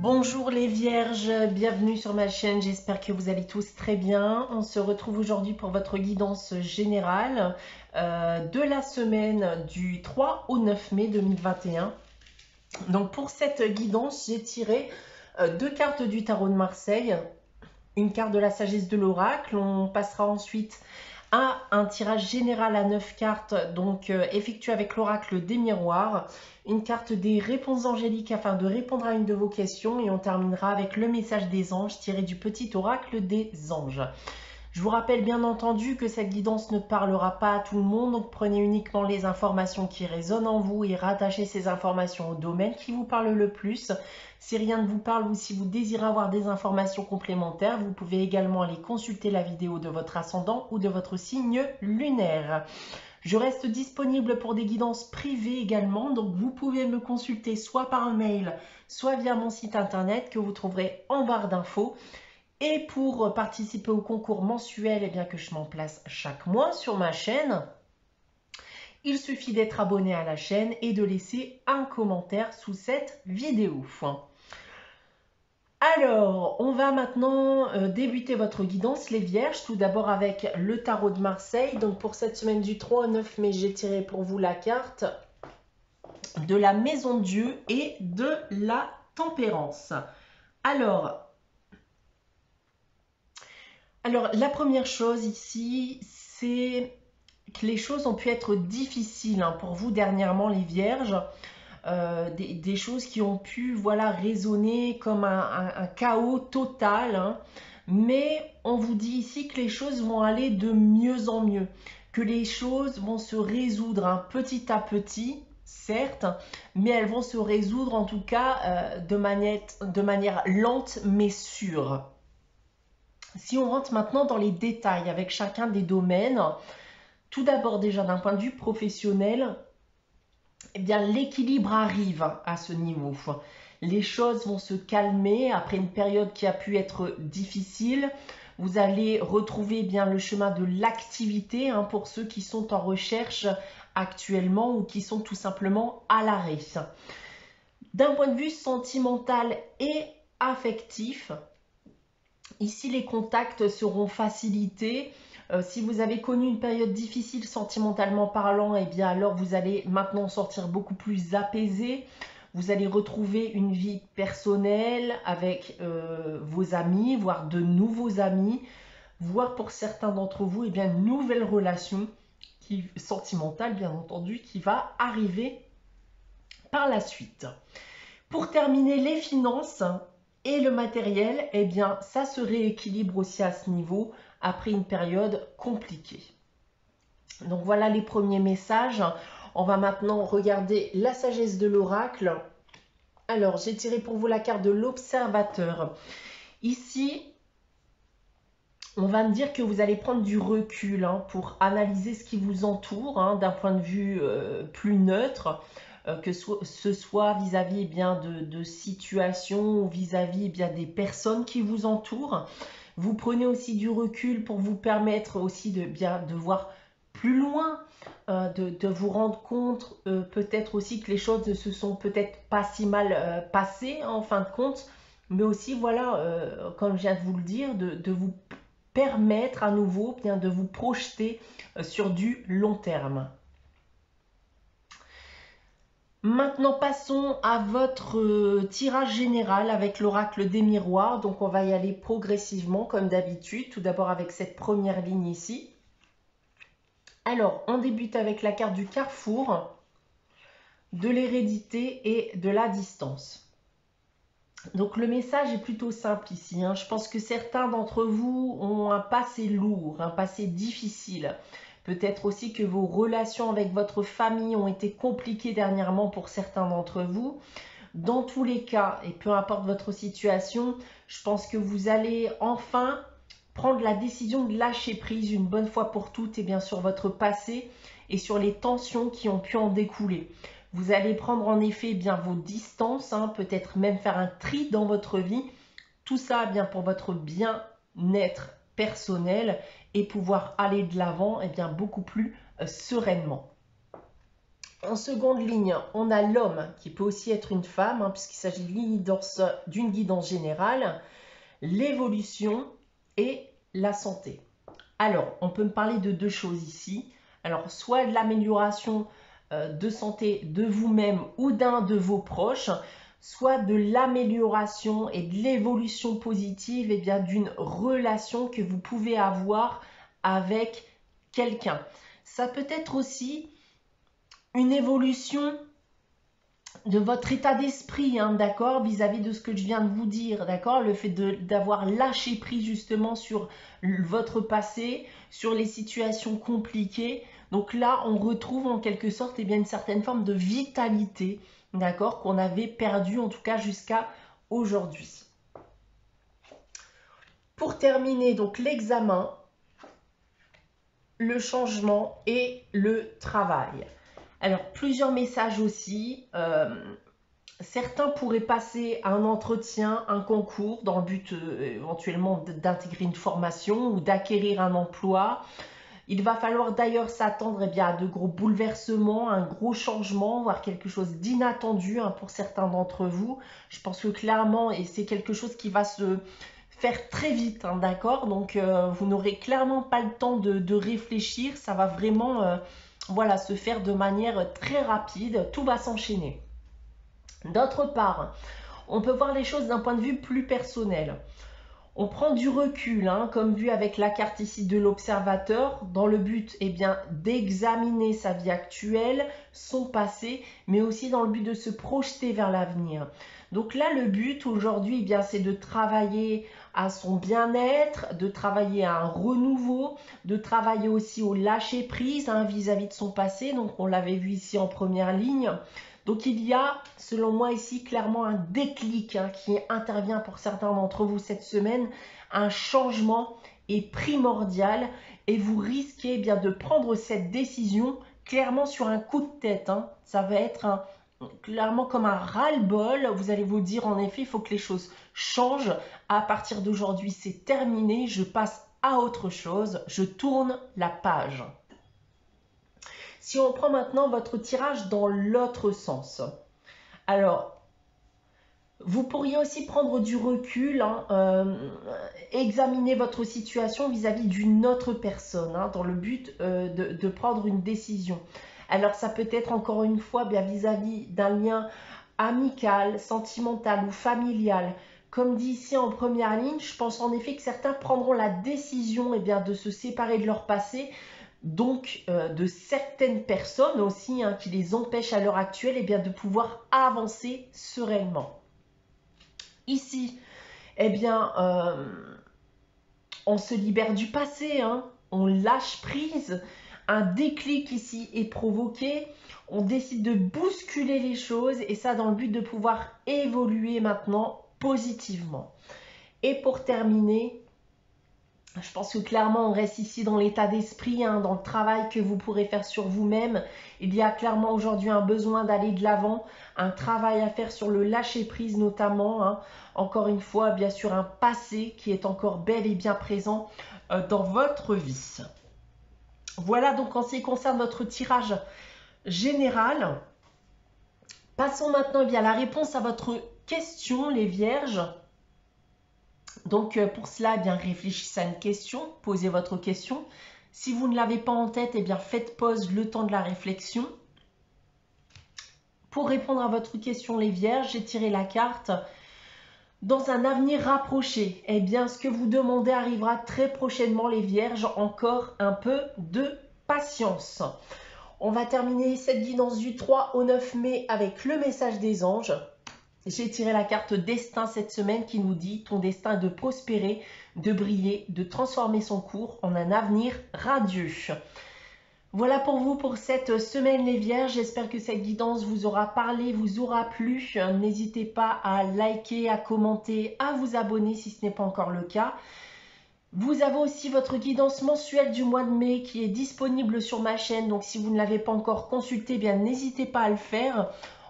Bonjour les vierges, bienvenue sur ma chaîne, j'espère que vous allez tous très bien. On se retrouve aujourd'hui pour votre guidance générale de la semaine du 3 au 9 mai 2021. Donc pour cette guidance, j'ai tiré deux cartes du tarot de Marseille, une carte de la sagesse de l'oracle. On passera ensuite à un tirage général à 9 cartes, donc effectué avec l'oracle des miroirs, une carte des réponses angéliques afin de répondre à une de vos questions, et on terminera avec le message des anges tiré du petit oracle des anges. Je vous rappelle bien entendu que cette guidance ne parlera pas à tout le monde, donc prenez uniquement les informations qui résonnent en vous et rattachez ces informations au domaine qui vous parle le plus. Si rien ne vous parle ou si vous désirez avoir des informations complémentaires, vous pouvez également aller consulter la vidéo de votre ascendant ou de votre signe lunaire. Je reste disponible pour des guidances privées également, donc vous pouvez me consulter soit par mail, soit via mon site internet que vous trouverez en barre d'infos. Et pour participer au concours mensuel que je m'en place chaque mois sur ma chaîne, il suffit d'être abonné à la chaîne et de laisser un commentaire sous cette vidéo. Alors, on va maintenant débuter votre guidance, les vierges. Tout d'abord avec le tarot de Marseille. Donc pour cette semaine du 3 au 9 mai, j'ai tiré pour vous la carte de la Maison de Dieu et de la Tempérance. Alors, la première chose ici, c'est que les choses ont pu être difficiles pour vous dernièrement, les vierges. Des choses qui ont pu résonner comme un chaos total. Mais on vous dit ici que les choses vont aller de mieux en mieux. Que les choses vont se résoudre petit à petit, certes. Mais elles vont se résoudre en tout cas de manière lente mais sûre. Si on rentre maintenant dans les détails avec chacun des domaines, tout d'abord déjà d'un point de vue professionnel, l'équilibre arrive à ce niveau. Les choses vont se calmer après une période qui a pu être difficile. Vous allez retrouver le chemin de l'activité pour ceux qui sont en recherche actuellement ou qui sont tout simplement à l'arrêt. D'un point de vue sentimental et affectif, ici, les contacts seront facilités. Si vous avez connu une période difficile sentimentalement parlant, alors vous allez maintenant sortir beaucoup plus apaisé. Vous allez retrouver une vie personnelle avec vos amis, voire de nouveaux amis, voire pour certains d'entre vous, une nouvelle relation sentimentale, bien entendu, qui va arriver par la suite. Pour terminer, les finances et le matériel, ça se rééquilibre aussi à ce niveau après une période compliquée. Donc voilà les premiers messages. On va maintenant regarder la sagesse de l'oracle. Alors, j'ai tiré pour vous la carte de l'observateur. Ici, on va me dire que vous allez prendre du recul pour analyser ce qui vous entoure d'un point de vue plus neutre. Que ce soit vis-à-vis de situations ou vis-à-vis des personnes qui vous entourent. Vous prenez aussi du recul pour vous permettre aussi de voir plus loin, de vous rendre compte peut-être aussi que les choses ne se sont peut-être pas si mal passées en fin de compte, mais aussi comme je viens de vous le dire, de vous permettre à nouveau de vous projeter sur du long terme. Maintenant, passons à votre tirage général avec l'oracle des miroirs. Donc, on va y aller progressivement comme d'habitude. Tout d'abord avec cette première ligne ici. Alors, on débute avec la carte du carrefour, de l'hérédité et de la distance. Donc, le message est plutôt simple ici. Je pense que certains d'entre vous ont un passé lourd, un passé difficile. Peut-être aussi que vos relations avec votre famille ont été compliquées dernièrement pour certains d'entre vous. Dans tous les cas, et peu importe votre situation, je pense que vous allez enfin prendre la décision de lâcher prise une bonne fois pour toutes sur votre passé et sur les tensions qui ont pu en découler. Vous allez prendre en effet vos distances, peut-être même faire un tri dans votre vie. Tout ça pour votre bien-être personnel et pouvoir aller de l'avant beaucoup plus sereinement. En seconde ligne, on a l'homme qui peut aussi être une femme, hein, puisqu'il s'agit d'une guidance générale, l'évolution et la santé. Alors, on peut me parler de deux choses ici. Alors, soit de l'amélioration de santé de vous-même ou d'un de vos proches, soit de l'amélioration et de l'évolution positive et bien d'une relation que vous pouvez avoir avec quelqu'un. Ça peut être aussi une évolution de votre état d'esprit, hein, d'accord, vis-à-vis de ce que je viens de vous dire, d'accord, le fait d'avoir lâché prise justement sur votre passé, sur les situations compliquées. Donc là, on retrouve en quelque sorte eh bien, une certaine forme de vitalité, d'accord, qu'on avait perdue en tout cas jusqu'à aujourd'hui. Pour terminer donc l'examen, le changement et le travail. Alors, plusieurs messages aussi. Certains pourraient passer un entretien, un concours, dans le but éventuellement d'intégrer une formation ou d'acquérir un emploi. Il va falloir d'ailleurs s'attendre eh bien, à de gros bouleversements, un gros changement, voire quelque chose d'inattendu hein, pour certains d'entre vous. Je pense que clairement, et c'est quelque chose qui va se faire très vite, hein, d'accord? Donc, vous n'aurez clairement pas le temps de réfléchir. Ça va vraiment voilà, se faire de manière très rapide. Tout va s'enchaîner. D'autre part, on peut voir les choses d'un point de vue plus personnel. On prend du recul, hein, comme vu avec la carte ici de l'observateur, dans le but eh bien, d'examiner sa vie actuelle, son passé, mais aussi dans le but de se projeter vers l'avenir. Donc là, le but aujourd'hui, eh bien, c'est de travailler à son bien-être, de travailler à un renouveau, de travailler aussi au lâcher-prise hein, vis-à-vis de son passé. Donc on l'avait vu ici en première ligne. Donc il y a, selon moi ici, clairement un déclic hein, qui intervient pour certains d'entre vous cette semaine. Un changement est primordial et vous risquez bien de prendre cette décision clairement sur un coup de tête. Hein. Ça va être clairement comme un ras-le-bol. Vous allez vous dire en effet, il faut que les choses changent. À partir d'aujourd'hui, c'est terminé. Je passe à autre chose. Je tourne la page. Si on prend maintenant votre tirage dans l'autre sens, alors, vous pourriez aussi prendre du recul, hein, examiner votre situation vis-à-vis d'une autre personne, hein, dans le but de prendre une décision. Alors, ça peut être encore une fois bien vis-à-vis d'un lien amical, sentimental ou familial. Comme dit ici en première ligne, je pense en effet que certains prendront la décision eh bien, de se séparer de leur passé, donc de certaines personnes aussi hein, qui les empêchent à l'heure actuelle eh bien, de pouvoir avancer sereinement. Ici, eh bien, on se libère du passé, hein, on lâche prise, un déclic ici est provoqué, on décide de bousculer les choses et ça dans le but de pouvoir évoluer maintenant positivement. Et pour terminer, je pense que clairement, on reste ici dans l'état d'esprit, hein, dans le travail que vous pourrez faire sur vous-même. Il y a clairement aujourd'hui un besoin d'aller de l'avant, un travail à faire sur le lâcher-prise notamment. Hein. Encore une fois, bien sûr, un passé qui est encore bel et bien présent dans votre vie. Voilà donc en ce qui concerne votre tirage général. Passons maintenant à la réponse à votre question, les vierges. Donc pour cela, eh bien, réfléchissez à une question, posez votre question. Si vous ne l'avez pas en tête, eh bien, faites pause le temps de la réflexion. Pour répondre à votre question, les vierges, j'ai tiré la carte. Dans un avenir rapproché, eh bien, ce que vous demandez arrivera très prochainement, les vierges. Encore un peu de patience. On va terminer cette guidance du 3 au 9 mai avec le message des anges. J'ai tiré la carte destin cette semaine qui nous dit ton destin est de prospérer, de briller, de transformer son cours en un avenir radieux. Voilà pour vous pour cette semaine les vierges. J'espère que cette guidance vous aura parlé, vous aura plu. N'hésitez pas à liker, à commenter, à vous abonner si ce n'est pas encore le cas. Vous avez aussi votre guidance mensuelle du mois de mai qui est disponible sur ma chaîne. Donc si vous ne l'avez pas encore consultée, bien n'hésitez pas à le faire.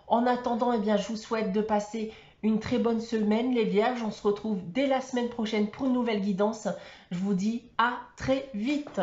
En attendant, eh bien, je vous souhaite de passer une très bonne semaine, les vierges. On se retrouve dès la semaine prochaine pour une nouvelle guidance. Je vous dis à très vite.